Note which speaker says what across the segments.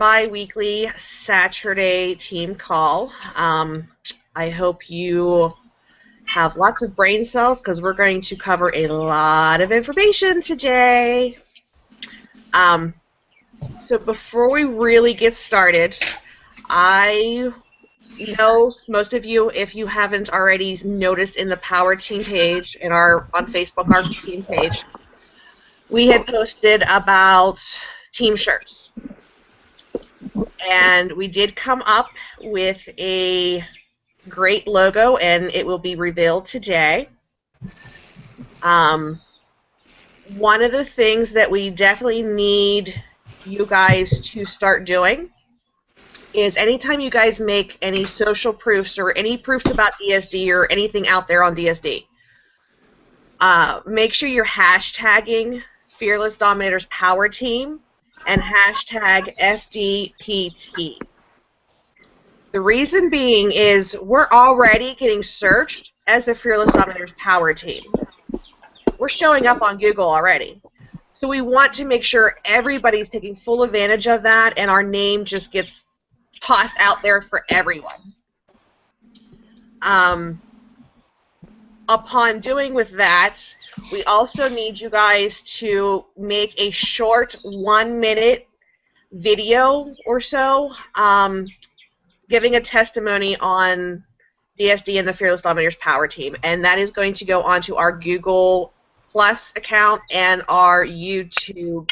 Speaker 1: bi-weekly Saturday team call. I hope you have lots of brain cells because we're going to cover a lot of information today. So before we really get started, I know most of you, if you haven't already noticed in the Power Team page, on Facebook, our team page, we had posted about team shirts. And we did come up with a great logo, and it will be revealed today. One of the things that we definitely need you guys to start doing is anytime you guys make any social proofs or any proofs about DSD or anything out there on DSD, make sure you're hashtagging Fearless Dominators Power Team and hashtag FDPT. The reason being is we're already getting searched as the Fearless Dominators Power Team. We're showing up on Google already. So we want to make sure everybody's taking full advantage of that and our name just gets tossed out there for everyone. Upon doing with that, we also need you guys to make a short 1-minute video or so giving a testimony on DSD and the Fearless Dominators Power Team, and that is going to go onto our Google Plus account and our YouTube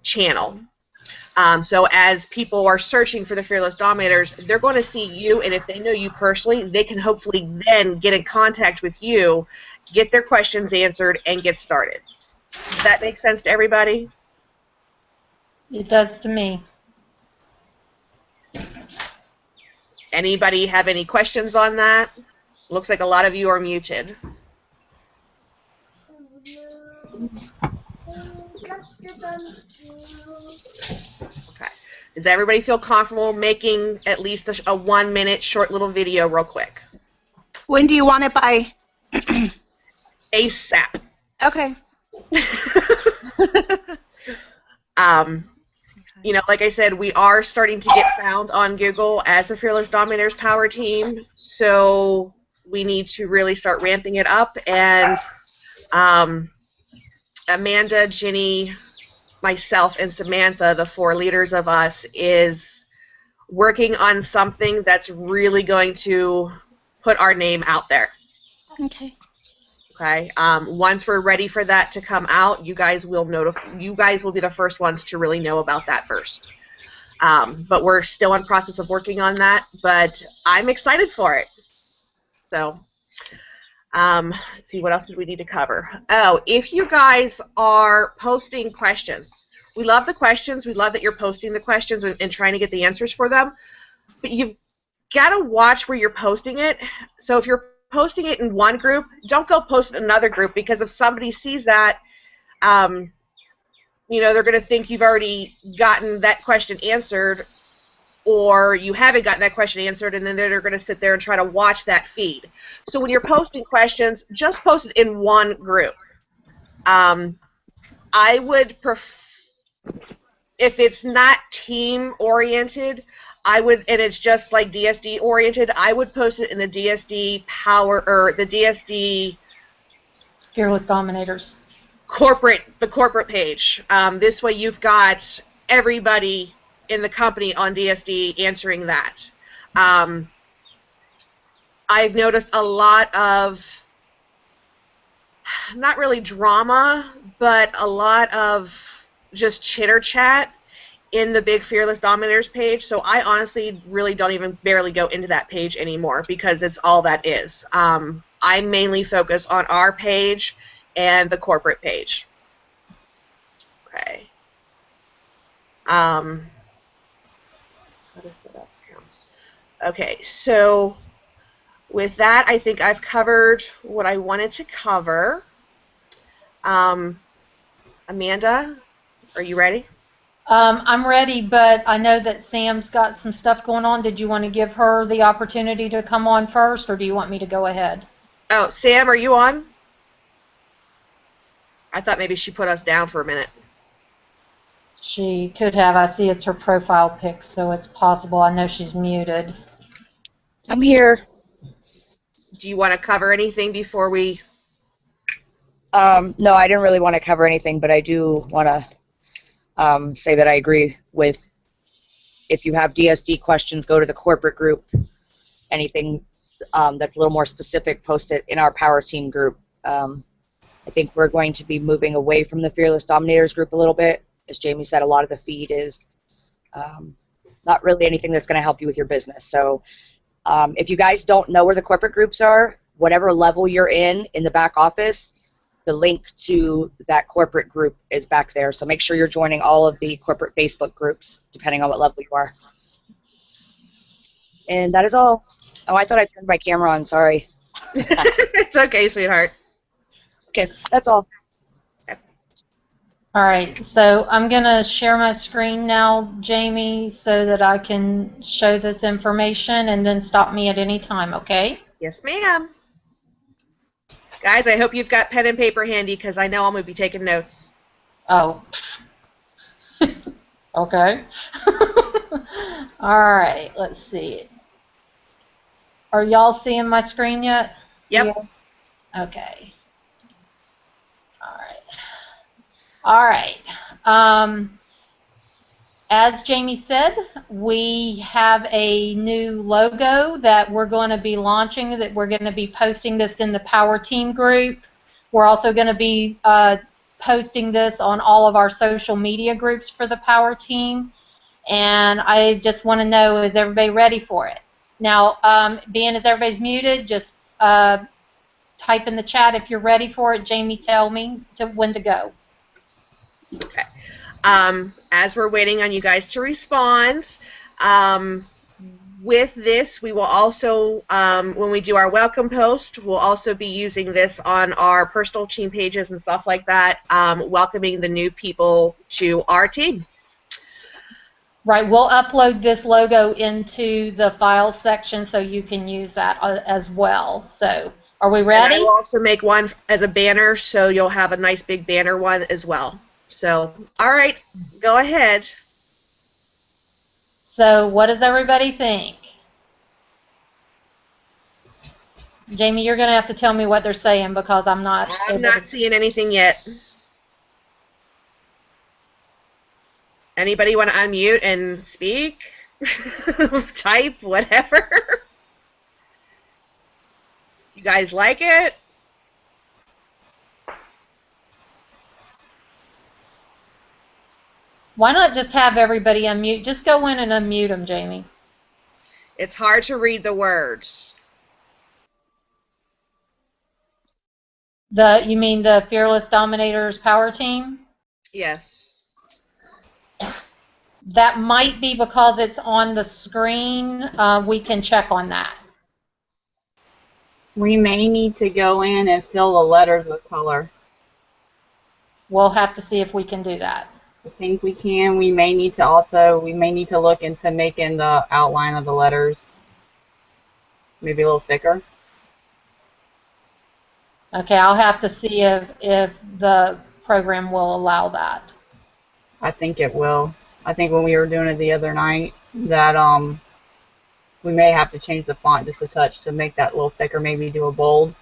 Speaker 1: channel. So as people are searching for the Fearless Dominators, they're going to see you, and if they know you personally, they can hopefully then get in contact with you, get their questions answered, and get started. Does that make sense to everybody?
Speaker 2: It does to me.
Speaker 1: Anybody have any questions on that? Looks like a lot of you are muted. Okay. Does everybody feel comfortable making at least a 1-minute short little video real quick?
Speaker 3: When do you want it by?
Speaker 1: ASAP.
Speaker 3: Okay.
Speaker 1: You know, like I said, we are starting to get found on Google as the Fearless Dominators Power Team, so we need to really start ramping it up. And Amanda, Ginny, myself, and Samantha, the 4 leaders of us, is working on something that's really going to put our name out there.
Speaker 3: Okay.
Speaker 1: Okay. Once we're ready for that to come out, you guys will you guys will be the first ones to really know about that first. But we're still in process of working on that. But I'm excited for it. So, let's see, what else did we need to cover? Oh, if you guys are posting questions, we love the questions. We love that you're posting the questions and trying to get the answers for them. But you've got to watch where you're posting it. So if you're posting it in one group, don't go post it in another group, because if somebody sees that, you know, they're going to think you've already gotten that question answered, or you haven't gotten that question answered, and then they're going to sit there and try to watch that feed. So when you're posting questions, just post it in one group. I would if it's not team-oriented, and it's just like DSD oriented, I would post it in the DSD Power, or the DSD
Speaker 2: Fearless Dominators
Speaker 1: the corporate page. This way you've got everybody in the company on DSD answering that. I've noticed a lot of, not really drama, but a lot of just chitter chat in the big Fearless Dominators page, so I honestly really don't even barely go into that page anymore, because it's all that is. I mainly focus on our page and the corporate page. Okay. How to set up accounts. Okay, so with that, I think I've covered what I wanted to cover. Amanda, are you ready?
Speaker 2: I'm ready, but I know that Sam's got some stuff going on. Did you want to give her the opportunity to come on first, or do you want me to go ahead?
Speaker 1: Oh, Sam, are you on? I thought maybe she put us down for a minute.
Speaker 2: She could have. I see it's her profile pic, so it's possible. I know she's muted.
Speaker 4: I'm here.
Speaker 1: Do you want to cover anything before we...
Speaker 4: No, I didn't really want to cover anything, but I do want to say that I agree with, if you have DSD questions, go to the corporate group. Anything that's a little more specific, post it in our Power Team group. I think we're going to be moving away from the Fearless Dominators group a little bit. As Jamie said, a lot of the feed is not really anything that's going to help you with your business. So if you guys don't know where the corporate groups are, whatever level you're in the back office, the link to that corporate group is back there. So make sure you're joining all of the corporate Facebook groups, depending on what level you are. And that is all. Oh, I thought I turned my camera on. Sorry.
Speaker 1: It's okay, sweetheart.
Speaker 4: Okay, that's all.
Speaker 2: All right, so I'm going to share my screen now, Jamie, so that I can show this information, and then stop me at any time, okay?
Speaker 1: Yes, ma'am. Guys, I hope you've got pen and paper handy, because I know I'm going to be taking notes.
Speaker 2: Oh. Okay. All right, let's see. Are y'all seeing my screen yet?
Speaker 1: Yep.
Speaker 2: Yeah. Okay. All right. All right. As Jamie said, we have a new logo that we're going to be launching, that we're going to be posting this in the Power Team group. We're also going to be posting this on all of our social media groups for the Power Team. And I just want to know, is everybody ready for it? Now, being as everybody's muted, just type in the chat if you're ready for it. Jamie, tell me when to go.
Speaker 1: Okay. As we're waiting on you guys to respond, with this, we will also, when we do our welcome post, we'll also be using this on our personal team pages and stuff like that, welcoming the new people to our team.
Speaker 2: Right, we'll upload this logo into the files section so you can use that as well. So, are we ready?
Speaker 1: And I will also make one as a banner, so you'll have a nice big banner one as well. So, all right, go ahead.
Speaker 2: So, what does everybody think? Jamie, you're going to have to tell me what they're saying because I'm not
Speaker 1: seeing anything yet. Anybody want to unmute and speak? Type, whatever. You guys like it?
Speaker 2: Why not just have everybody unmute? Just go in and unmute them, Jamie.
Speaker 1: It's hard to read the words.
Speaker 2: You mean the Fearless Dominators Power Team?
Speaker 1: Yes.
Speaker 2: That might be because it's on the screen. We can check on that.
Speaker 5: We may need to go in and fill the letters with color.
Speaker 2: We'll have to see if we can do that.
Speaker 5: I think we can. We may need to look into making the outline of the letters maybe a little thicker.
Speaker 2: Okay, I'll have to see if the program will allow that.
Speaker 5: I think it will. I think when we were doing it the other night that we may have to change the font just a touch to make that a little thicker, maybe do a bold.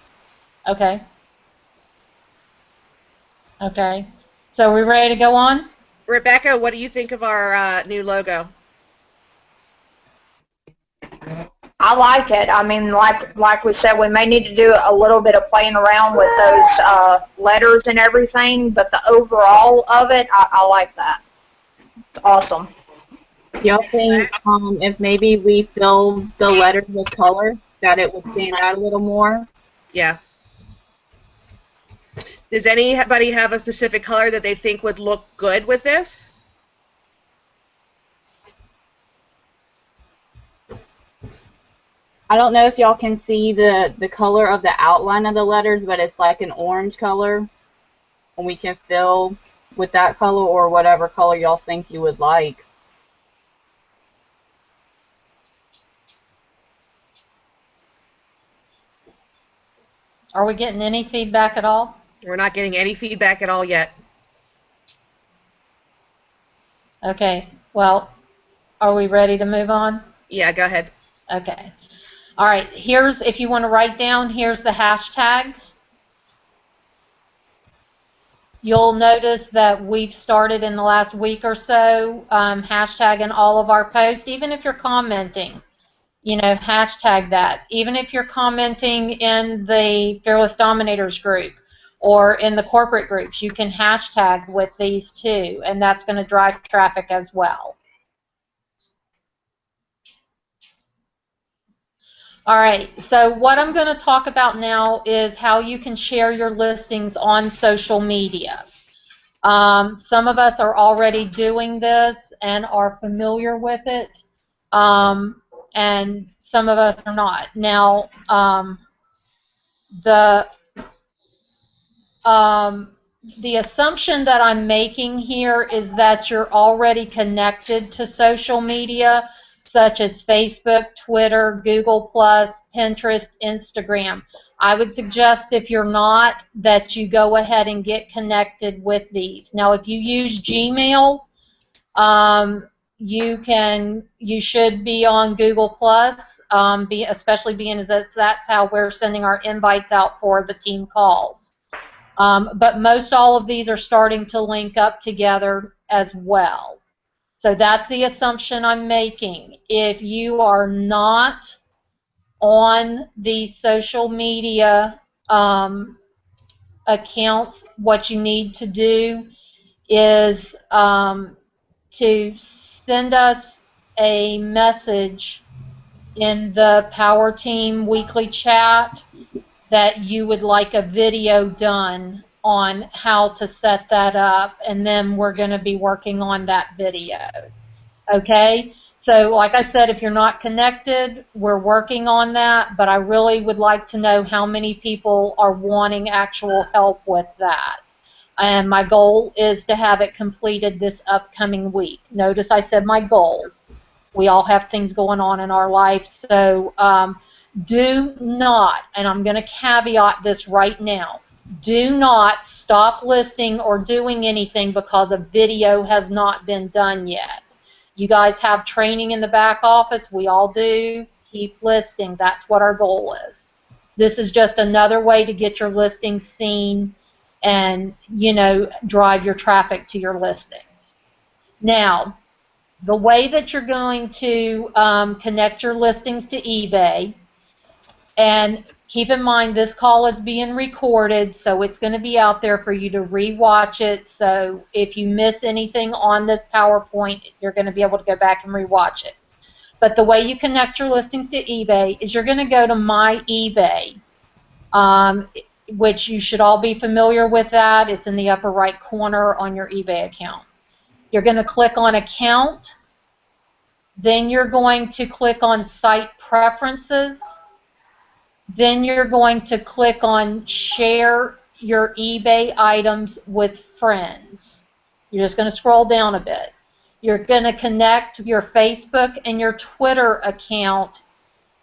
Speaker 2: Okay. Okay. So are we ready to go on?
Speaker 1: Rebecca, what do you think of our new logo?
Speaker 6: I like it. I mean, like we said, we may need to do a little bit of playing around with those letters and everything, but the overall of it, I like that. It's awesome.
Speaker 5: Do y'all think if maybe we fill the letters with color, that it would stand out a little more?
Speaker 1: Yeah. Does anybody have a specific color that they think would look good with this?
Speaker 5: I don't know if y'all can see the color of the outline of the letters, but it's like an orange color. And we can fill with that color or whatever color y'all think you would like.
Speaker 2: Are we getting any feedback at all?
Speaker 1: We're not getting any feedback at all yet.
Speaker 2: Okay, well, are we ready to move on?
Speaker 1: Yeah, go ahead.
Speaker 2: Okay. All right, here's, if you want to write down, here's the hashtags. You'll notice that we've started in the last week or so hashtagging all of our posts, even if you're commenting. Hashtag that. Even if you're commenting in the Fearless Dominators group or in the corporate groups, you can hashtag with these too, and that's going to drive traffic as well. All right, so what I'm going to talk about now is how you can share your listings on social media. Some of us are already doing this and are familiar with it, and some of us are not. Now, the assumption that I'm making here is that you're already connected to social media, such as Facebook, Twitter, Google+, Pinterest, Instagram. I would suggest, if you're not, that you go ahead and get connected with these. Now, if you use Gmail, you should be on Google+, especially being as that's how we're sending our invites out for the team calls. But most all of these are starting to link up together as well. So that's the assumption I'm making. If you are not on these social media accounts, what you need to do is to send us a message in the Power Team weekly chat that you would like a video done on how to set that up, and then we're going to be working on that video. Okay? So like I said, if you're not connected, we're working on that, but I really would like to know how many people are wanting actual help with that. And my goal is to have it completed this upcoming week. Notice I said my goal. We all have things going on in our life, so do not, and I'm going to caveat this right now, do not stop listing or doing anything because a video has not been done yet. You guys have training in the back office. We all do. Keep listing. That's what our goal is. This is just another way to get your listings seen and, drive your traffic to your listings. Now, the way that you're going to connect your listings to eBay, and keep in mind this call is being recorded, so it's going to be out there for you to re-watch it. So if you miss anything on this PowerPoint, you're going to be able to go back and re-watch it. But the way you connect your listings to eBay is you're going to go to My eBay, which you should all be familiar with that. It's in the upper right corner on your eBay account. You're going to click on Account. Then you're going to click on Site Preferences. Then you're going to click on Share Your eBay Items with Friends. You're just going to scroll down a bit. You're going to connect your Facebook and your Twitter account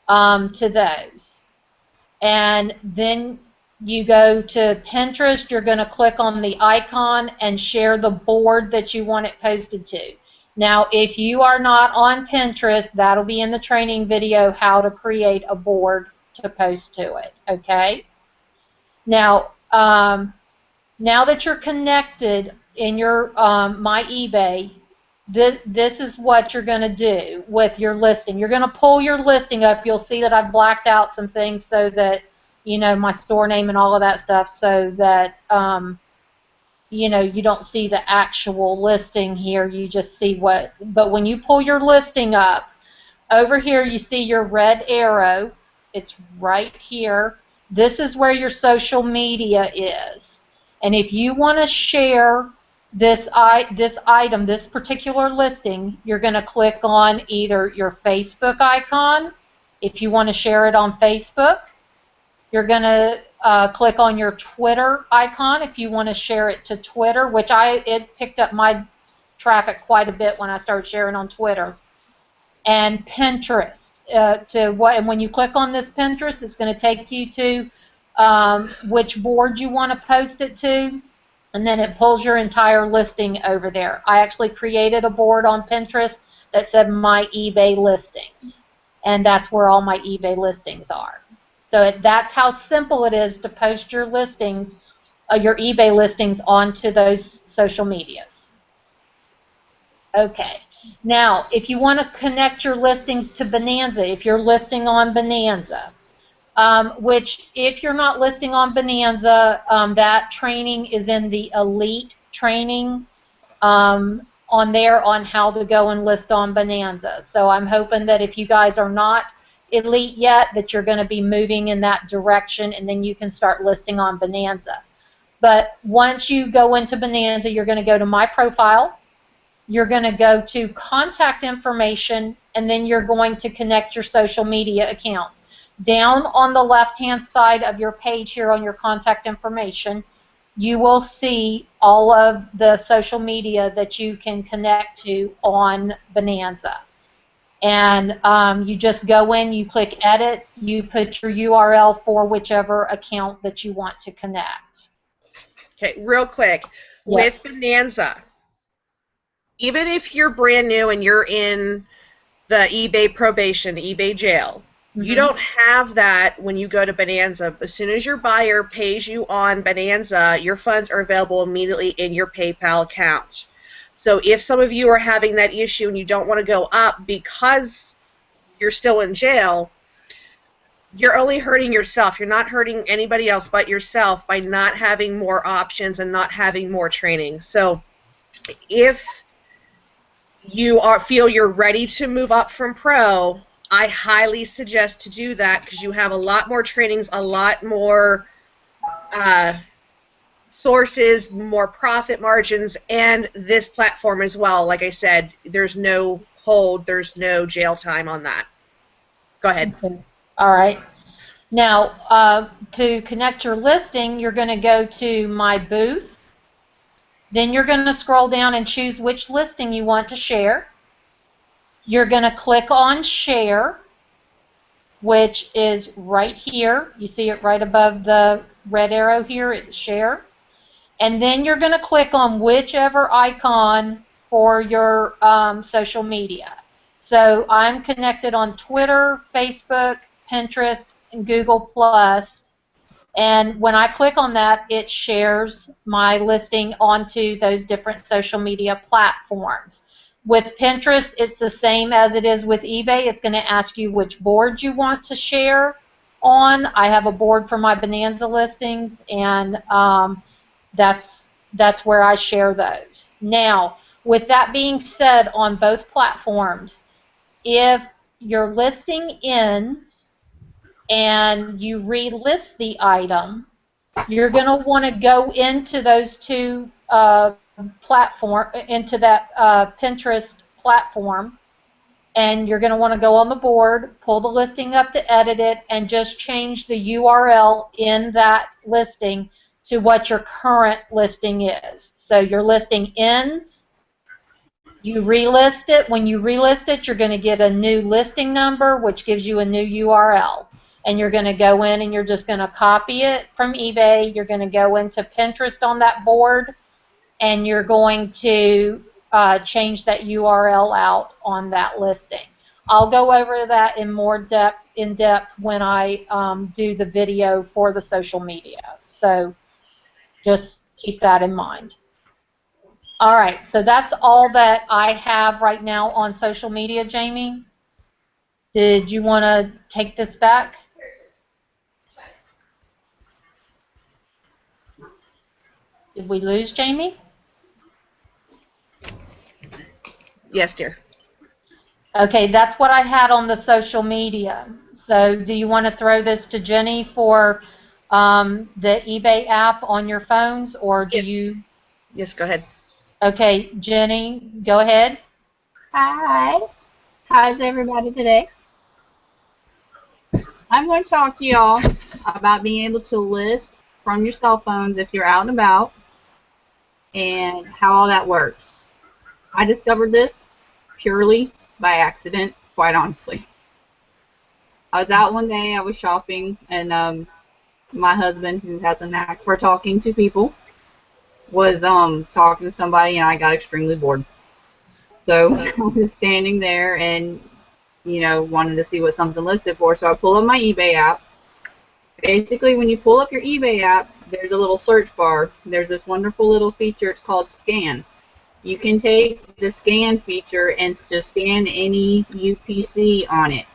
Speaker 2: to those. And then you go to Pinterest. You're going to click on the icon and share the board that you want it posted to. Now, if you are not on Pinterest, that'll be in the training video, how to create a board to post to it, okay? Now, now that you're connected in your My eBay, this is what you're going to do with your listing. You're going to pull your listing up. You'll see that I've blacked out some things so that, my store name and all of that stuff, so that, you don't see the actual listing here. You just see what, but when you pull your listing up, over here you see your red arrow. It's right here. This is where your social media is. And if you want to share this item, this particular listing, you're going to click on either your Facebook icon, if you want to share it on Facebook. You're going to click on your Twitter icon if you want to share it to Twitter, which it picked up my traffic quite a bit when I started sharing on Twitter. And Pinterest. And when you click on this Pinterest, it's going to take you to which board you want to post it to. and then it pulls your entire listing over there. I actually created a board on Pinterest that said my eBay listings, and that's where all my eBay listings are. So that's how simple it is to post your listings, your eBay listings, onto those social medias. Okay. Now, if you want to connect your listings to Bonanza, if you're listing on Bonanza, which if you're not listing on Bonanza, that training is in the Elite training on there on how to go and list on Bonanza. So I'm hoping that if you guys are not Elite yet, that you're going to be moving in that direction, and then you can start listing on Bonanza. But once you go into Bonanza, you're going to go to My Profile, you're going to go to Contact Information, and then you're going to connect your social media accounts. Down on the left-hand side of your page here on your Contact Information, you will see all of the social media that you can connect to on Bonanza. And you just go in, you click Edit, you put your URL for whichever account that you want to connect.
Speaker 1: Okay, real quick.
Speaker 2: Yes.
Speaker 1: With Bonanza, even if you're brand new and you're in the eBay probation, eBay jail, you don't have that when you go to Bonanza. As soon as your buyer pays you on Bonanza, your funds are available immediately in your PayPal account. So if some of you are having that issue and you don't want to go up because you're still in jail, you're only hurting yourself. You're not hurting anybody else but yourself by not having more options and not having more training. So if you feel you're ready to move up from pro, I highly suggest to do that because you have a lot more trainings, a lot more sources, more profit margins, and this platform as well. Like I said, there's no hold, there's no jail time on that. Go ahead.
Speaker 2: Okay. All right. Now, to connect your listing, you're going to go to My Booth. Then you're going to scroll down and choose which listing you want to share. You're going to click on Share, which is right here. You see it right above the red arrow here. It's Share. And then you're going to click on whichever icon for your social media. So I'm connected on Twitter, Facebook, Pinterest, and Google+. And when I click on that, it shares my listing onto those different social media platforms. With Pinterest, it's the same as it is with eBay. It's going to ask you which board you want to share on. I have a board for my Bonanza listings, and that's where I share those. Now, with that being said, on both platforms, if your listing ends and you relist the item, you're going to want to go into those two into that Pinterest platform, and you're going to want to go on the board, pull the listing up to edit it, and just change the URL in that listing to what your current listing is. So your listing ends, you relist it. When you relist it, you're going to get a new listing number, which gives you a new URL. And you're going to go in and you're just going to copy it from eBay. You're going to go into Pinterest on that board, and you're going to change that URL out on that listing. I'll go over that in more depth when I do the video for the social media. So just keep that in mind. All right, so that's all that I have right now on social media, Jamie. Did you want to take this back? Did we lose Jamie?
Speaker 1: Yes, dear.
Speaker 2: Okay, that's what I had on the social media. So do you want to throw this to Jenny for the eBay app on your phones, or do you?
Speaker 1: Yes, go ahead.
Speaker 2: Okay, Jenny, go ahead.
Speaker 5: Hi. How's everybody today? I'm going to talk to y'all about being able to list from your cell phones if you're out and about, and how all that works. I discovered this purely by accident, quite honestly. I was out one day, I was shopping, and my husband, who has a knack for talking to people, was talking to somebody, and I got extremely bored. So I was standing there and, wanted to see what something listed for. So I pull up my eBay app. Basically, when you pull up your eBay app, there's a little search bar. There's this wonderful little feature. It's called Scan. You can take the Scan feature and just scan any UPC on it.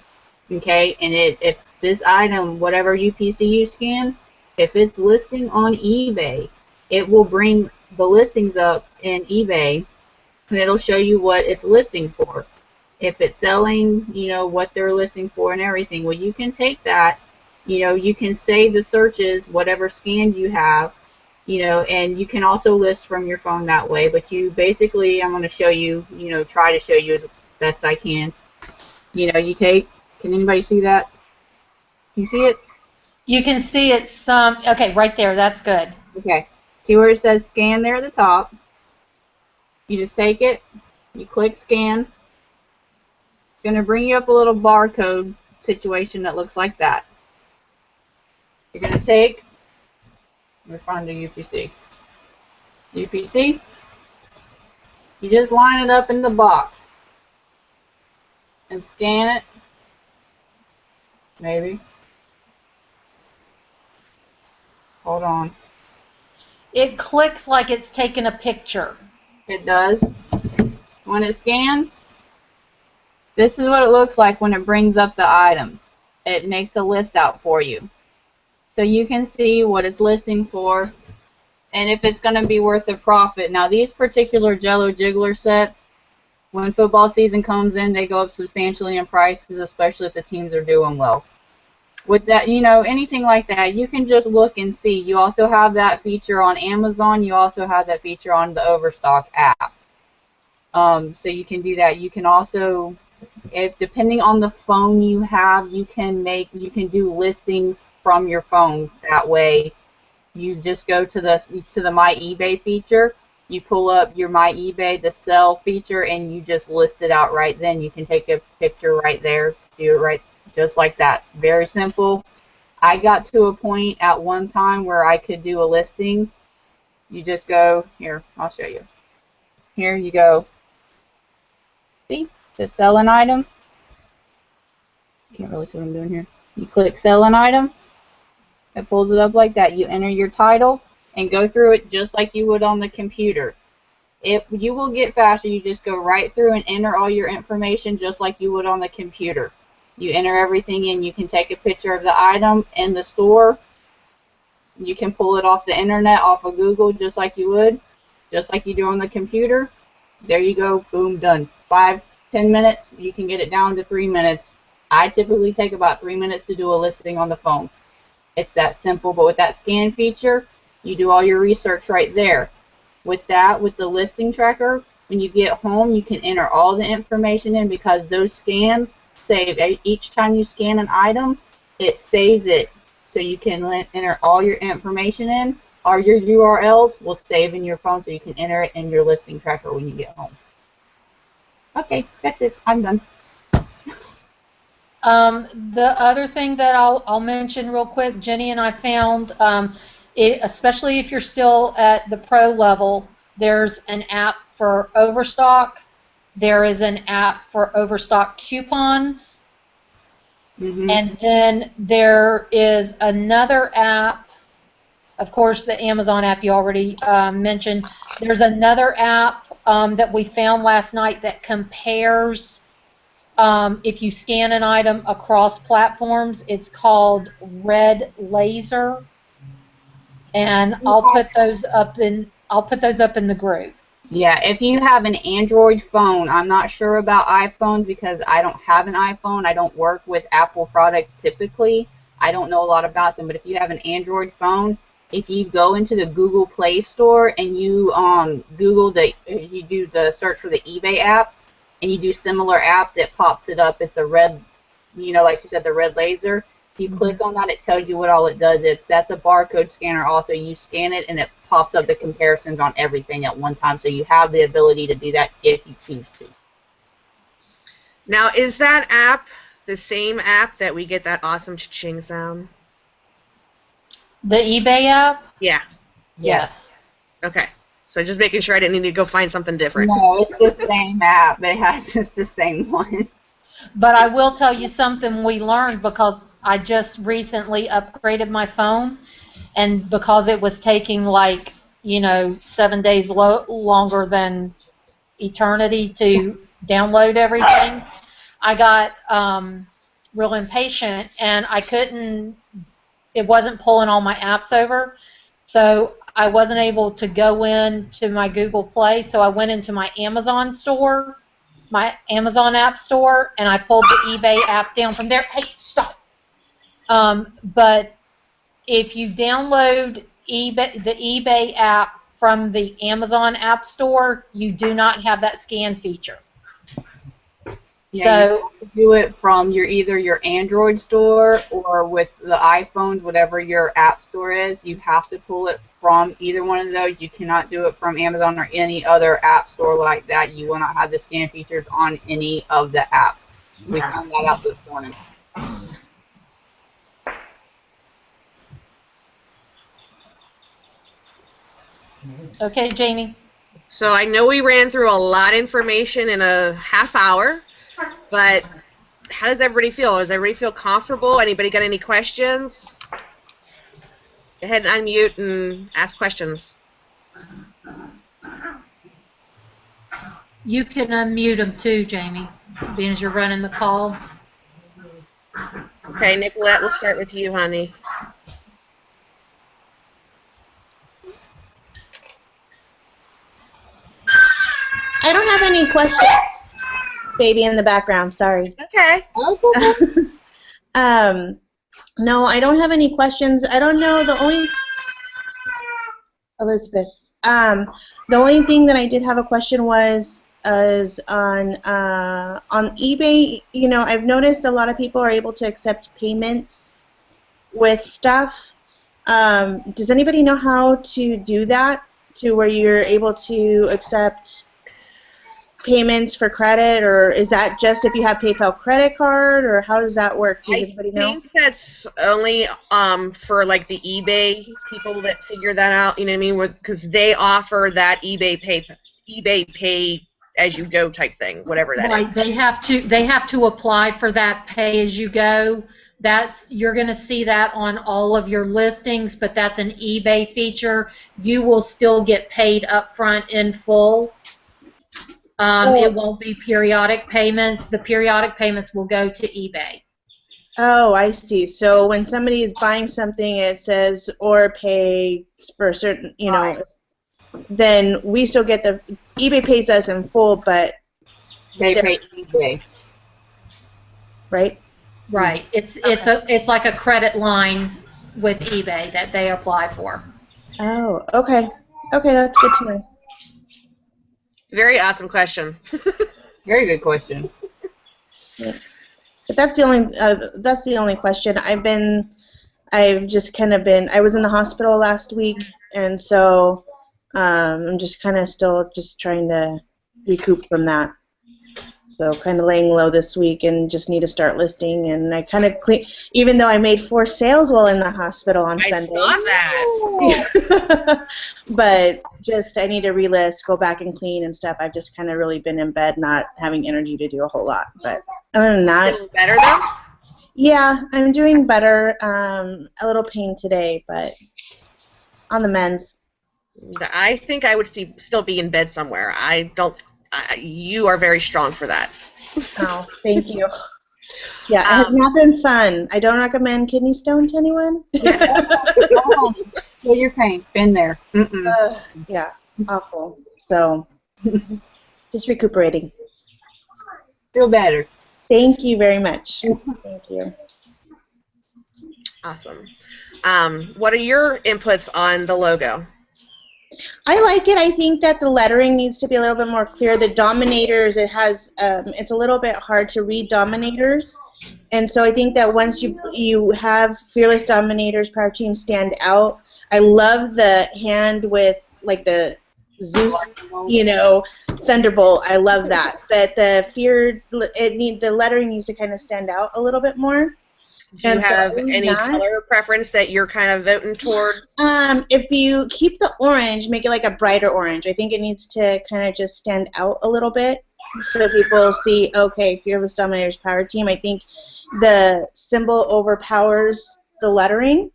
Speaker 5: Okay, and if this item, whatever UPC you scan, if it's listing on eBay, it will bring the listings up in eBay, and it'll show you what it's listing for. If it's selling, what they're listing for and everything. Well, you can take that, you can save the searches, whatever scans you have, and you can also list from your phone that way. But you basically, I'm going to show you, try to show you as best I can. You take, can anybody see that? Can you see it?
Speaker 2: You can see it okay, right there. That's good.
Speaker 5: Okay. See where it says scan there at the top? You just take it, you click scan. It's going to bring you up a little barcode situation that looks like that. You're going to take, let me find the UPC. UPC. You just line it up in the box and scan it. Maybe. Hold on.
Speaker 2: It clicks like it's taking a picture.
Speaker 5: It does. When it scans, this is what it looks like when it brings up the items. It makes a list out for you. So you can see what it's listing for and if it's going to be worth a profit. Now these particular Jello Jiggler sets, when football season comes in, they go up substantially in prices, especially if the teams are doing well. With that, anything like that, you can just look and see. You also have that feature on Amazon. You also have that feature on the Overstock app. So you can do that. You can also, depending on the phone you have, you can do listings from your phone. That way, you just go to the My eBay feature. You pull up your My eBay, the sell feature, and you just list it out right then. You can take a picture right there, do it right just like that. Very simple. I got to a point at one time where I could do a listing. You just go, here, I'll show you. Here you go. See, to sell an item. Can't really see what I'm doing here. You click sell an item. It pulls it up like that. You enter your title and go through it just like you would on the computer. You will get faster. You just go right through and enter all your information just like you would on the computer. You enter everything in. You can take a picture of the item in the store. You can pull it off the internet, off of Google, just like you would, just like you do on the computer. There you go. Boom, done. 5-10 minutes. You can get it down to 3 minutes. I typically take about 3 minutes to do a listing on the phone. It's that simple. But with that scan feature, you do all your research right there. With that, with the listing tracker, when you get home, you can enter all the information in because those scans save. Each time you scan an item, it saves it. So you can enter all your information in, or your URLs will save in your phone so you can enter it in your listing tracker when you get home. Okay, that's it. I'm done.
Speaker 2: The other thing that I'll mention real quick, Jenny and I found, especially if you're still at the pro level, there's an app for Overstock. There is an app for Overstock coupons. Mm-hmm. And then there is another app, of course, the Amazon app you already mentioned. There's another app that we found last night that compares if you scan an item across platforms. It's called Red Laser, and I'll put those up in the group.
Speaker 5: Yeah, if you have an Android phone, I'm not sure about iPhones because I don't have an iPhone. I don't work with Apple products typically. I don't know a lot about them, but if you have an Android phone, if you go into the Google Play Store and you you do the search for the eBay app and you do similar apps, it pops it up. It's a red, like you said, the red laser. If you click on that, it tells you what all it does. That's a barcode scanner also. You scan it and it pops up the comparisons on everything at one time. So you have the ability to do that if you choose to.
Speaker 1: Now, is that app the same app that we get that awesome cha-ching sound?
Speaker 2: The eBay app?
Speaker 1: Yeah.
Speaker 2: Yes.
Speaker 1: Okay. So just making sure I didn't need to go find something different.
Speaker 5: No, it's the same app. It has just the same one.
Speaker 2: But I will tell you something we learned because I just recently upgraded my phone, and because it was taking like, 7 days longer than eternity to download everything, I got real impatient, and it wasn't pulling all my apps over, so I wasn't able to go into my Google Play, so I went into my Amazon store, my Amazon app store, and I pulled the eBay app down from there. Hey, stop! But if you download the eBay app from the Amazon app store, you do not have that scan feature.
Speaker 5: Yeah,
Speaker 2: So
Speaker 5: you have to do it from either your Android store or with the iPhones, whatever your app store is. You have to pull it from either one of those. You cannot do it from Amazon or any other app store like that. You will not have the scan features on any of the apps. We found that out this morning.
Speaker 2: okay, Jamie.
Speaker 1: So I know we ran through a lot of information in a half hour, but how does everybody feel? Does everybody feel comfortable? Anybody got any questions? Go ahead and unmute and ask questions.
Speaker 2: You can unmute them too, Jamie, being as you're running the call.
Speaker 1: Okay, Nicolette, we'll start with you, honey.
Speaker 3: I don't have any questions. Baby in the background, sorry.
Speaker 1: Okay.
Speaker 3: No, I don't have any questions. I don't know, Elizabeth. The only thing that I did have a question was on eBay. I've noticed a lot of people are able to accept payments with stuff. Does anybody know how to do that, to where you're able to accept payments for credit, or is that just if you have PayPal credit card, or how does that work? Does anybody know?
Speaker 1: I think that's only for like the eBay people that figure that out. You know what I mean? Because they offer that eBay pay as you go type thing, whatever that is.
Speaker 2: Right, they have to apply for that pay as you go. You're going to see that on all of your listings, but that's an eBay feature. You will still get paid up front in full. It won't be periodic payments. The periodic payments will go to eBay.
Speaker 3: Oh, I see. So when somebody is buying something, it says or pay for a certain,
Speaker 1: Right.
Speaker 3: Then we still get eBay pays us in full, but
Speaker 5: They pay eBay.
Speaker 3: right?
Speaker 2: Right. It's like a credit line with eBay that they apply for.
Speaker 3: Oh, okay. Okay, that's good to know.
Speaker 1: Very awesome question.
Speaker 5: Very good question.
Speaker 3: Yeah. But that's the only question. I've just kind of been. I was in the hospital last week, and so I'm just kind of still just trying to recoup from that. So kind of laying low this week, and just need to start listing. And I kind of even though I made 4 sales while in the hospital on Sunday.
Speaker 1: I saw that.
Speaker 3: But just I need to relist, go back and clean and stuff. I've just kind of really been in bed, not having energy to do a whole lot. But other than that,
Speaker 1: Feeling better though?
Speaker 3: yeah, I'm doing better. A little pain today, but on the mends.
Speaker 1: I think I would still be in bed somewhere. You are very strong for that.
Speaker 3: Oh, thank you. Yeah, it has not been fun. I don't recommend kidney stone to anyone.
Speaker 5: Feel your pain. Been there.
Speaker 3: Yeah, awful. So, just recuperating.
Speaker 5: Feel better.
Speaker 3: Thank you very much. Thank you.
Speaker 1: Awesome. What are your inputs on the logo?
Speaker 3: I like it. I think that the lettering needs to be a little bit more clear. The Dominators, it's a little bit hard to read Dominators. And so I think that once you have Fearless Dominators Power Team stand out. I love the hand with like the Zeus, Thunderbolt. I love that. But the lettering needs to kind of stand out a little bit more.
Speaker 1: Do you
Speaker 3: And so
Speaker 1: have
Speaker 3: other than
Speaker 1: any
Speaker 3: that,
Speaker 1: color preference that you're kind of voting towards?
Speaker 3: if you keep the orange, make it like a brighter orange. I think it needs to kind of just stand out a little bit so people see, okay, Fearless Dominators Power Team. I think the symbol overpowers the lettering.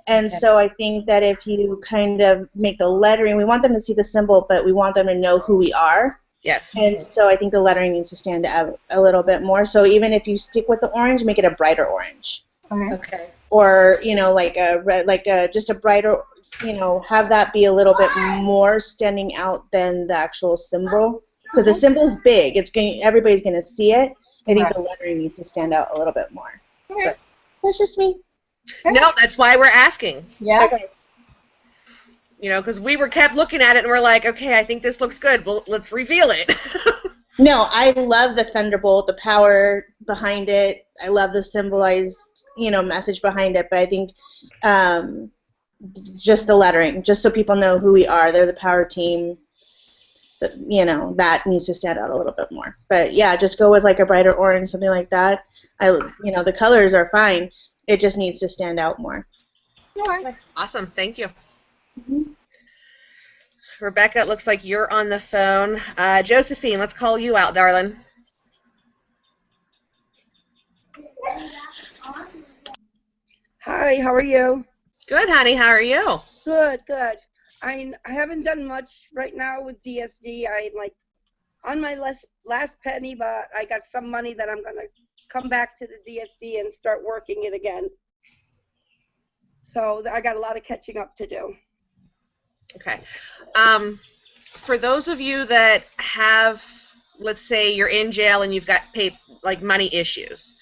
Speaker 3: And so I think that if you kind of make the lettering, we want them to see the symbol, but we want them to know who we are.
Speaker 1: Yes.
Speaker 3: And so I think the lettering needs to stand out a little bit more. So even if you stick with the orange, make it a brighter orange.
Speaker 2: Okay.
Speaker 3: Or, you know, like a red, just a brighter, you know, have that be a little bit more standing out than the actual symbol. Because the symbol is big. Everybody's going to see it. I think the lettering needs to stand out a little bit more. But that's just me.
Speaker 1: No, that's why we're asking.
Speaker 5: Yeah.
Speaker 3: Okay.
Speaker 1: You know, because we were kept looking at it and we're like, okay, I think this looks good. Well, let's reveal it.
Speaker 3: No, I love the Thunderbolt, the power behind it. I love the symbolized, you know, message behind it. But I think just the lettering, just so people know who we are. They're the power team. You know, that needs to stand out a little bit more. But yeah, just go with like a brighter orange, something like that. You know, the colors are fine. It just needs to stand out more.
Speaker 1: Awesome. Thank you. Rebecca, it looks like you're on the phone. Josephine, let's call you out, darling.
Speaker 7: Hi, how are you?
Speaker 1: Good, honey. How are you?
Speaker 7: Good, good. I haven't done much right now with DSD. I'm like on my last penny, but I got some money that I'm going to come back to the DSD and start working it again. So I got a lot of catching up to do.
Speaker 1: Okay. For those of you that have, let's say you're in jail and you've got money issues,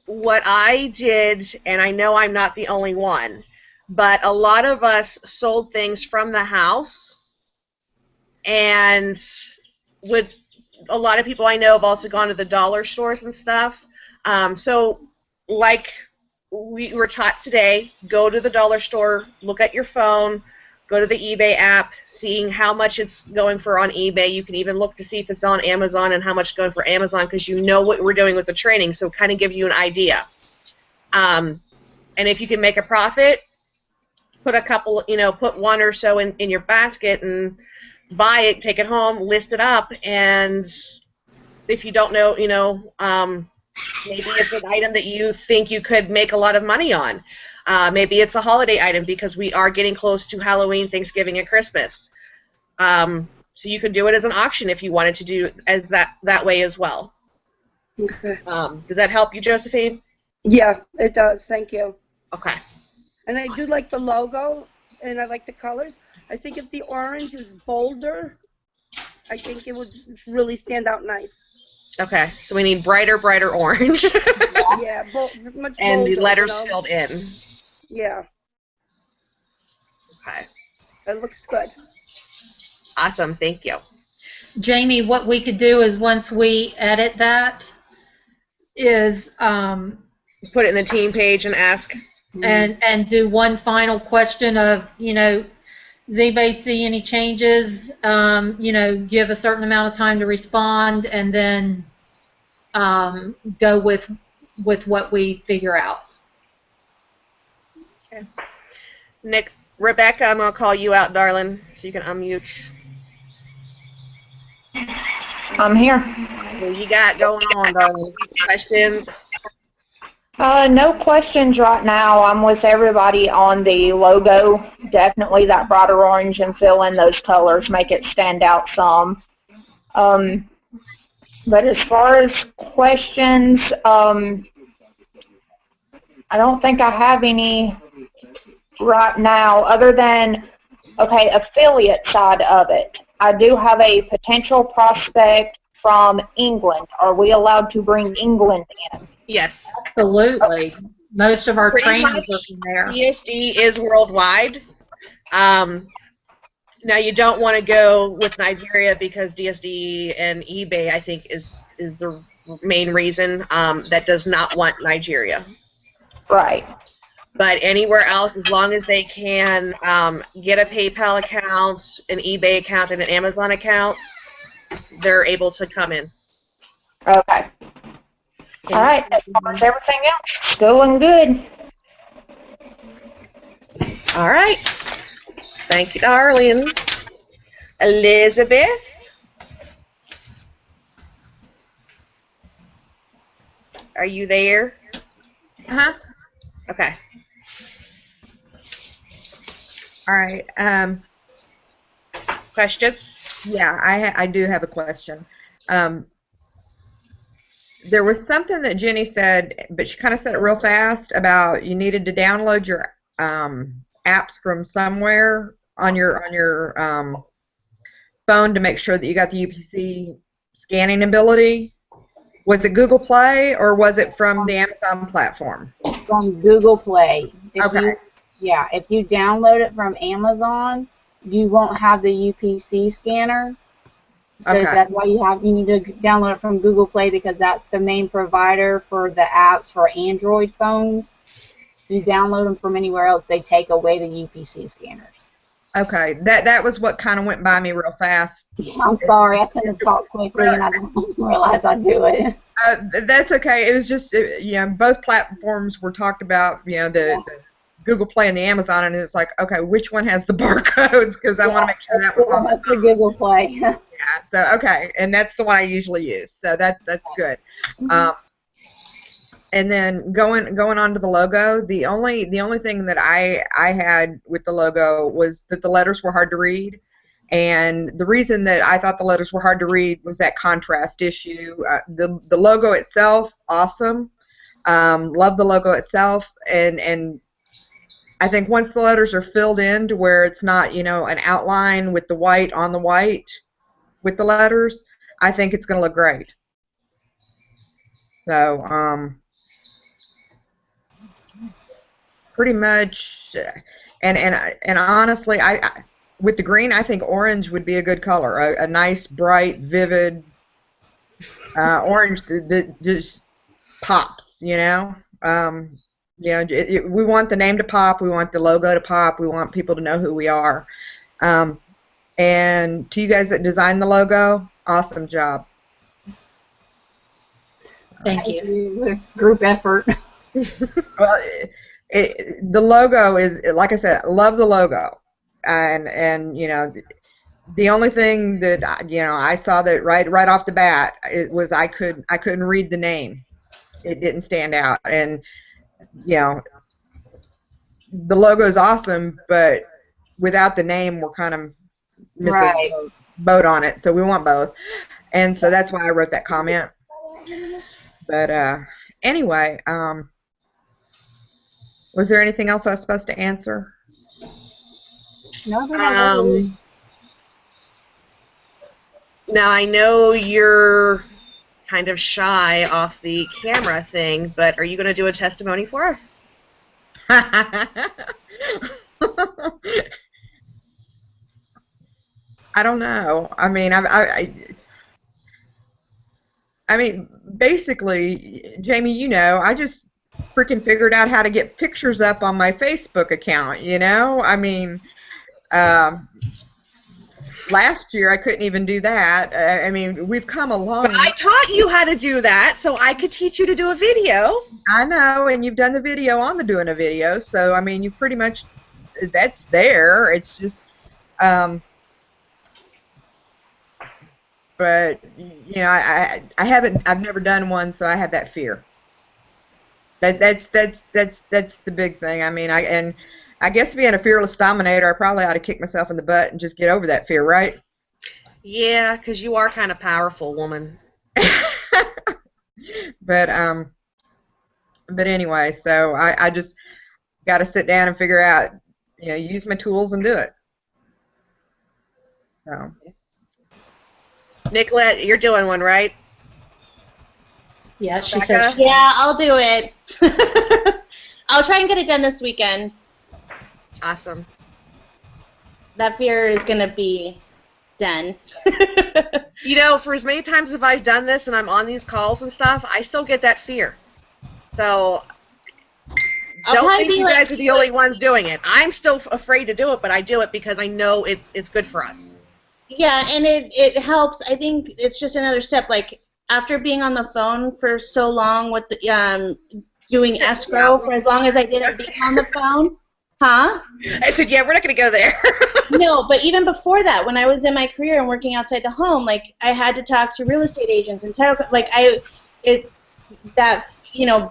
Speaker 1: what I did, and I know I'm not the only one, but a lot of us sold things from the house, and a lot of people I know have also gone to the dollar stores and stuff. So like we were taught today, go to the dollar store, look at your phone, go to the eBay app, seeing how much it's going for on eBay. You can even look to see if it's on Amazon and how much it's going for Amazon, because you know what we're doing with the training, so it kind of gives you an idea. And if you can make a profit, put a couple, put one or so in your basket and buy it, take it home, list it up, and if you don't know, maybe it's an item that you think you could make a lot of money on. Maybe it's a holiday item, because we are getting close to Halloween, Thanksgiving, and Christmas. So you could do it as an auction if you wanted to do as that way as well.
Speaker 7: Okay.
Speaker 1: Does that help you, Josephine?
Speaker 7: Yeah, it does. Thank you.
Speaker 1: Okay.
Speaker 7: And I do like the logo, and I like the colors. I think if the orange was bolder, I think it would really stand out nice.
Speaker 1: Okay, so we need brighter orange.
Speaker 7: Yeah, much bolder.
Speaker 1: And the letters filled in.
Speaker 7: Yeah.
Speaker 1: Okay.
Speaker 7: It looks good.
Speaker 1: Awesome, thank you.
Speaker 2: Jamie, what we could do is once we edit that is
Speaker 1: Put it in the team page and ask.
Speaker 2: and do one final question of, does anybody see any changes? Give a certain amount of time to respond, and then go with what we figure out.
Speaker 1: Okay. Rebecca, I'm going to call you out, darling, so you can unmute.
Speaker 6: I'm here.
Speaker 1: What you got going on, darling? Questions?
Speaker 6: No questions right now. I'm with everybody on the logo. Definitely that brighter orange, and fill in those colors, make it stand out some. But as far as questions, I don't think I have any right now, other than, okay, affiliate side of it. I do have a potential prospect from England. Are we allowed to bring England in?
Speaker 1: Yes.
Speaker 2: Absolutely. Most of our
Speaker 1: Pretty
Speaker 2: trainers
Speaker 1: much
Speaker 2: are from there.
Speaker 1: DSD is worldwide. Now you don't want to go with Nigeria, because DSD and eBay, I think, is the main reason that does not want Nigeria.
Speaker 6: Right.
Speaker 1: But anywhere else, as long as they can get a PayPal account, an eBay account, and an Amazon account, they're able to come in.
Speaker 6: Okay. All right, as far as everything else, going good.
Speaker 1: All right. Thank you, darling. Elizabeth? Are you there?
Speaker 8: Uh-huh.
Speaker 1: Okay.
Speaker 8: All right.
Speaker 1: Questions?
Speaker 8: Yeah, I do have a question. There was something that Jenny said, but she kind of said it real fast about you needed to download your apps from somewhere on your phone to make sure that you got the UPC scanning ability. Was it Google Play or was it from the Amazon platform?
Speaker 5: From Google Play.
Speaker 8: Okay.
Speaker 5: If you download it from Amazon, you won't have the UPC scanner. So
Speaker 8: Okay.
Speaker 5: that's why you need to download it from Google Play, because that's the main provider for the apps for Android phones. If you download them from anywhere else, they take away the UPC scanners.
Speaker 8: Okay, that was what kind of went by me real fast.
Speaker 5: I'm sorry, I tend to talk quickly and I don't realize I do it.
Speaker 8: That's okay. It was just, both platforms were talked about, the Google Play and the Amazon, and it's like, okay, which one has the barcodes? Because I want to make sure that was on
Speaker 5: That's the Google Play.
Speaker 8: Yeah, so, okay, and that's the one I usually use, so that's good. And then going on to the logo, the only thing that I had with the logo was that the letters were hard to read. And the reason that I thought the letters were hard to read was that contrast issue. The logo itself, awesome. Love the logo itself, and I think once the letters are filled in to where it's not, an outline with the white on the white with the letters, I think it's going to look great. So, pretty much, and honestly, I with the green, I think orange would be a good color, a nice, bright, vivid orange that just pops, we want the name to pop, we want the logo to pop, we want people to know who we are. And to you guys that designed the logo, awesome job.
Speaker 2: Thank you.
Speaker 5: It's a group effort.
Speaker 8: Well, the logo is, like I said, love the logo, and the only thing that I saw that right off the bat, it was I couldn't read the name. It didn't stand out, and the logo is awesome, but without the name, we're kind of missing the boat on it. So we want both, and so that's why I wrote that comment. But anyway, was there anything else I was supposed to answer?
Speaker 5: No,
Speaker 1: Now I know you're kind of shy off the camera thing, but are you going to do a testimony for us?
Speaker 8: I don't know. I mean, basically, Jamie, I just freaking figured out how to get pictures up on my Facebook account, I mean, last year I couldn't even do that. I mean, we've come along.
Speaker 1: But I taught you how to do that, so I could teach you to do a video.
Speaker 8: I know, and you've done the video on the doing a video, so, I mean, you pretty much, that's there. It's just, but, I've never done one, so I have that fear. That's the big thing. I mean, I guess being a fearless dominator, I probably ought to kick myself in the butt and just get over that fear, right?
Speaker 1: Yeah, because you are kind of powerful, woman.
Speaker 8: But anyway, so I just got to sit down and figure out, use my tools and do it. So.
Speaker 1: Nicolette, you're doing one, right?
Speaker 2: Yeah, she
Speaker 1: Rebecca?
Speaker 2: said.
Speaker 3: Yeah, I'll do it. I'll try and get it done this weekend.
Speaker 1: Awesome.
Speaker 3: That fear is going to be done.
Speaker 1: For as many times as I've done this and I'm on these calls and stuff, I still get that fear. So don't think you guys are the only ones doing it. I'm still afraid to do it, but I do it because I know it's good for us.
Speaker 3: Yeah, and it helps. I think it's just another step. Like, after being on the phone for so long with the, doing escrow for as long as I did and being on the phone, huh?
Speaker 1: I said, yeah, we're not going to go there.
Speaker 3: No, but even before that, when I was in my career and working outside the home, like I had to talk to real estate agents and title,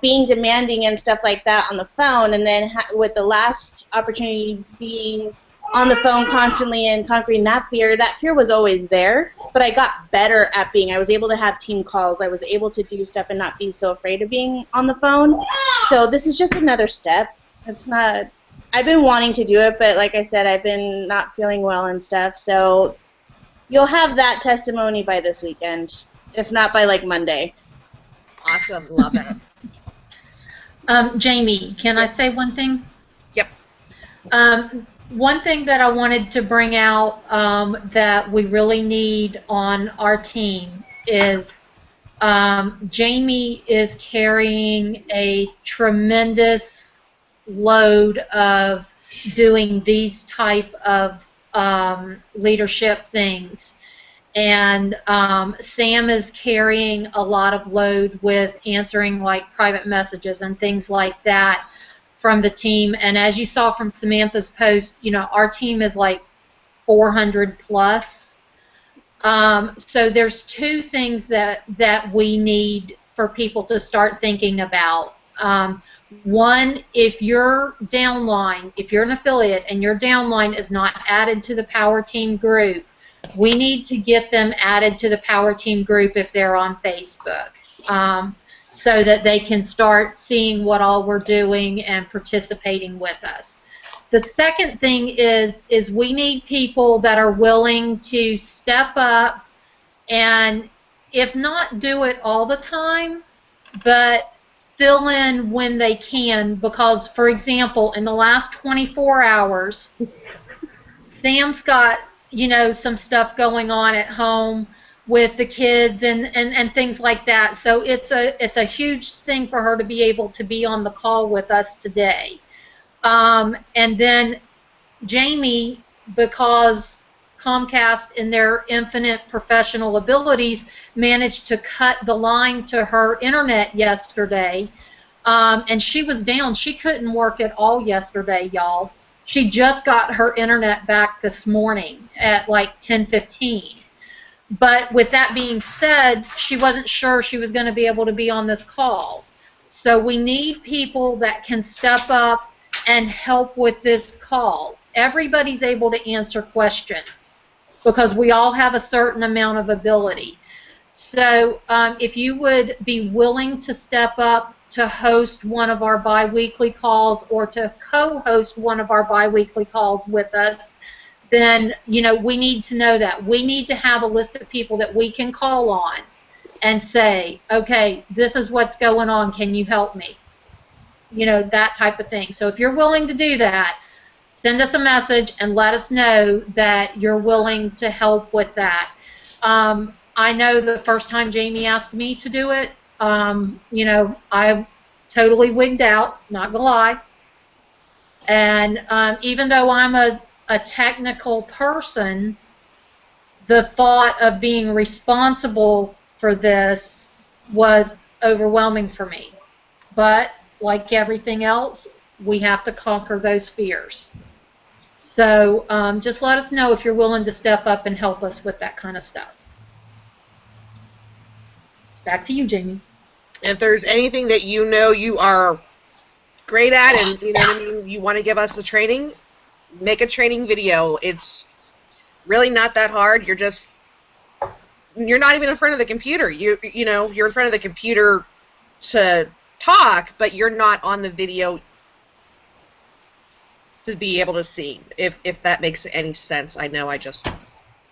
Speaker 3: being demanding and stuff like that on the phone, and then with the last opportunity being on the phone constantly and conquering that fear was always there, but I got better at I was able to have team calls, I was able to do stuff and not be so afraid of being on the phone. So this is just another step. It's not, I've been wanting to do it, but like I said, I've been not feeling well and stuff, so you'll have that testimony by this weekend, if not by like Monday.
Speaker 1: Awesome. Love it.
Speaker 2: Jamie, can I say one thing?
Speaker 1: Yep.
Speaker 2: One thing that I wanted to bring out that we really need on our team is Jamie is carrying a tremendous load of doing these type of leadership things. And Sam is carrying a lot of load with answering like private messages and things like that from the team. And as you saw from Samantha's post, you know, our team is like 400 plus. So there's two things that we need for people to start thinking about. One, if your downline, if you're an affiliate and your downline is not added to the Power Team group, we need to get them added to the Power Team group if they're on Facebook, so that they can start seeing what all we're doing and participating with us. The second thing is we need people that are willing to step up and, if not do it all the time, but fill in when they can, because, for example, in the last 24 hours, Sam's got, you know, some stuff going on at home with the kids and things like that. So it's a huge thing for her to be able to be on the call with us today. And then Jamie, because Comcast in their infinite professional abilities managed to cut the line to her internet yesterday, and she was down. She couldn't work at all yesterday, y'all. She just got her internet back this morning at like 10:15. But with that being said, she wasn't sure she was going to be able to be on this call. So we need people that can step up and help with this call. Everybody's able to answer questions because we all have a certain amount of ability. So if you would be willing to step up to host one of our bi-weekly calls or to co-host one of our bi-weekly calls with us, then, you know, we need to know that. We need to have a list of people that we can call on and say, okay, this is what's going on, can you help me? You know, that type of thing. So if you're willing to do that, send us a message and let us know that you're willing to help with that. I know the first time Jamie asked me to do it, you know, I totally wigged out, not gonna lie. And even though I'm a technical person, the thought of being responsible for this was overwhelming for me. But like everything else, we have to conquer those fears. So just let us know if you're willing to step up and help us with that kind of stuff. Back to you, Jamie.
Speaker 1: If there's anything that you know you are great at and you know what I mean, you want to give us the training, make a training video. It's really not that hard. You're not even in front of the computer. You know, you're in front of the computer to talk, but you're not on the video to be able to see, if that makes any sense. I know I just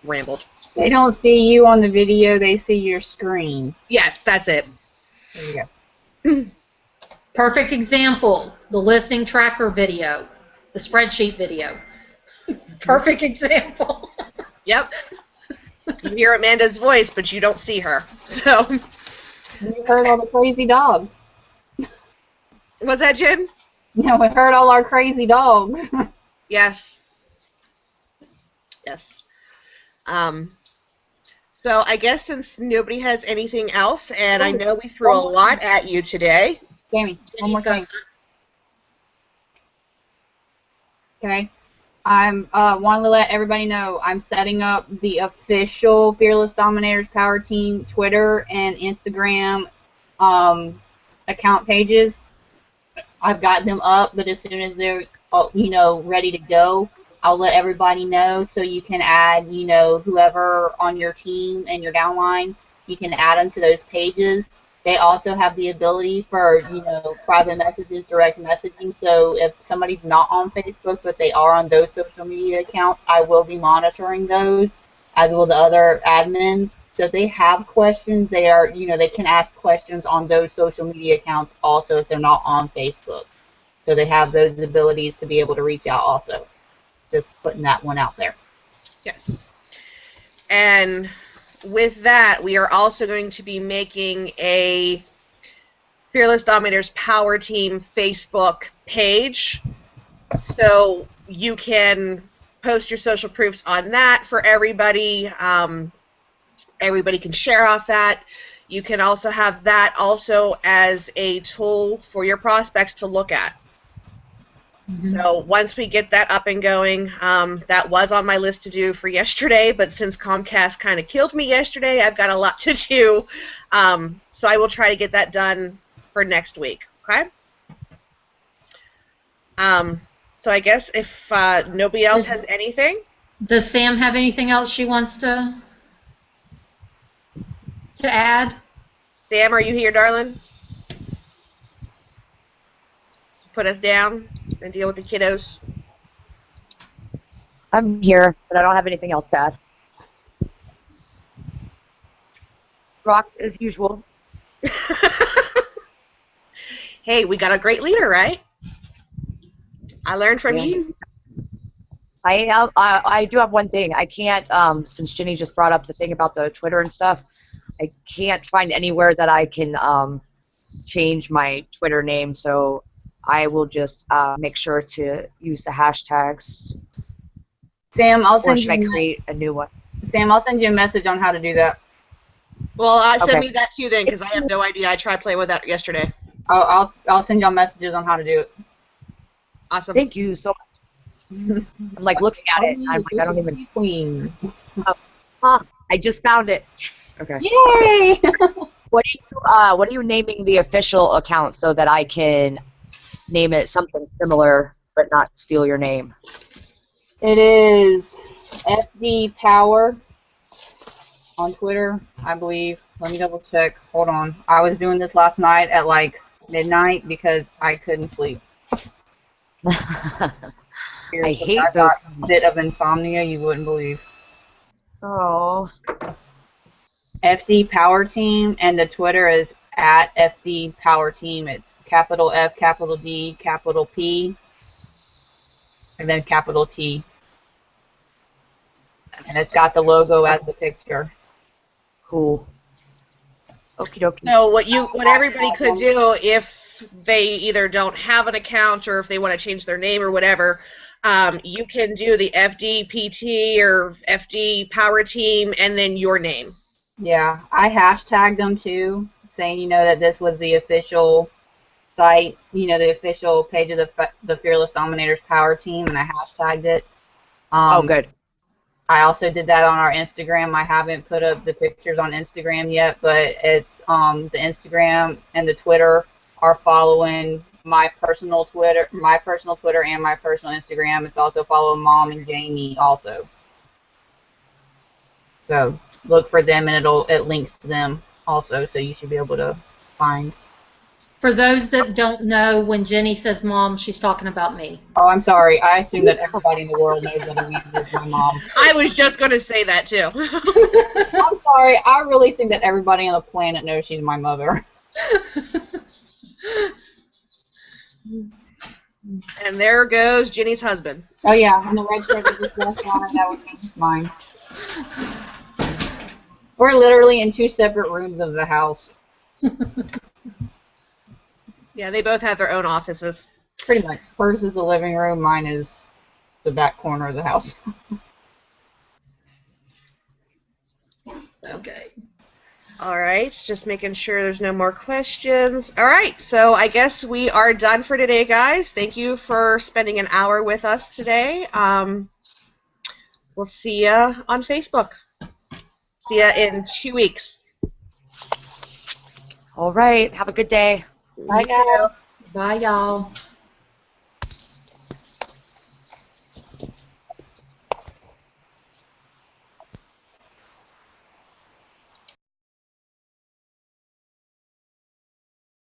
Speaker 1: rambled.
Speaker 5: They don't see you on the video, they see your screen.
Speaker 1: Yes, that's it.
Speaker 5: There you go.
Speaker 2: Perfect example, the listing tracker video, the spreadsheet video. Perfect example.
Speaker 1: Yep. You hear Amanda's voice, but you don't see her. So.
Speaker 5: You heard all the crazy dogs.
Speaker 1: What's that, Jen?
Speaker 5: No, we heard all our crazy dogs.
Speaker 1: Yes. Yes. So I guess since nobody has anything else, and I know we threw a lot at you today.
Speaker 5: Jamie, one more thing. Okay. I'm wanting to let everybody know I'm setting up the official Fearless Dominators Power Team Twitter and Instagram account pages. I've got them up, but as soon as they're ready to go, I'll let everybody know, so you can add whoever on your team and your downline. You can add them to those pages. They also have the ability for private messages, direct messaging. So if somebody's not on Facebook but they are on those social media accounts, I will be monitoring those, as will the other admins. So if they have questions, they can ask questions on those social media accounts also if they're not on Facebook. So they have those abilities to be able to reach out also. Just putting that one out there.
Speaker 1: Yes. And with that, we are also going to be making a Fearless Dominators Power Team Facebook page. So you can post your social proofs on that for everybody. Everybody can share off that. You can also have that also as a tool for your prospects to look at. So once we get that up and going, that was on my list to do for yesterday, but since Comcast kind of killed me yesterday, I've got a lot to do. So I will try to get that done for next week, okay? So I guess if nobody else has anything.
Speaker 2: Does Sam have anything else she wants to add?
Speaker 1: Sam, are you here, darling? Put us down and deal with the kiddos.
Speaker 4: I'm here, but I don't have anything else to add. Rock as usual.
Speaker 1: Hey, we got a great leader, right? I learned from you.
Speaker 4: I do have one thing. I can't, since Ginny just brought up the thing about the Twitter and stuff, I can't find anywhere that I can change my Twitter name, so I will just make sure to use the hashtags.
Speaker 5: Sam,
Speaker 4: or should I create a new one?
Speaker 5: Sam, I'll send you a message on how to do that.
Speaker 1: Well, send me that too then, because I have no idea. I tried playing with that yesterday.
Speaker 5: I'll send y'all messages on how to do it.
Speaker 1: Awesome.
Speaker 4: Thank you so much. I'm like looking at it. I'm like, I don't even.
Speaker 5: Queen.
Speaker 4: I just found it. Yes. Okay.
Speaker 5: Yay!
Speaker 4: What are you naming the official account so that I can name it something similar but not steal your name?
Speaker 5: It is FD Power on Twitter, I believe. Let me double check. Hold on. I was doing this last night at like midnight because I couldn't sleep.
Speaker 4: I hate those.
Speaker 5: Got a bit of insomnia you wouldn't believe.
Speaker 4: Oh.
Speaker 5: FD Power Team, and the Twitter is at FD Power Team. It's capital F, capital D, capital P, and then capital T. And it's got the logo as the picture.
Speaker 4: Cool. Okie dokie.
Speaker 1: So what everybody could do if they either don't have an account or if they want to change their name or whatever, you can do the FDPT or FD Power Team and then your name.
Speaker 5: Yeah, I hashtagged them too, saying that this was the official site, the official page of the Fearless Dominators Power Team, and I hashtagged it.
Speaker 4: Oh, good.
Speaker 5: I also did that on our Instagram. I haven't put up the pictures on Instagram yet, but it's the Instagram and the Twitter are following my personal Twitter and my personal Instagram. It's also following Mom and Jamie also. So look for them, and it links to them also, so you should be able to find.
Speaker 2: For those that don't know, when Jenny says Mom, she's talking about me.
Speaker 5: Oh, I'm sorry. I assume that everybody in the world knows that Amanda is my mom.
Speaker 1: I was just going to say that too.
Speaker 5: I'm sorry. I really think that everybody on the planet knows she's my mother.
Speaker 1: And there goes Jenny's husband.
Speaker 5: Oh yeah, and the red shirt that just left on, that would be mine. We're literally in two separate rooms of the house.
Speaker 1: Yeah, they both have their own offices.
Speaker 5: Pretty much. Hers is the living room, mine is the back corner of the house.
Speaker 2: Okay.
Speaker 1: All right, just making sure there's no more questions. All right, so I guess we are done for today, guys. Thank you for spending an hour with us today. We'll see you on Facebook. See you in 2 weeks.
Speaker 4: All right. Have a good day.
Speaker 5: Bye,
Speaker 1: You
Speaker 5: guys.
Speaker 1: too.
Speaker 2: Bye, y'all.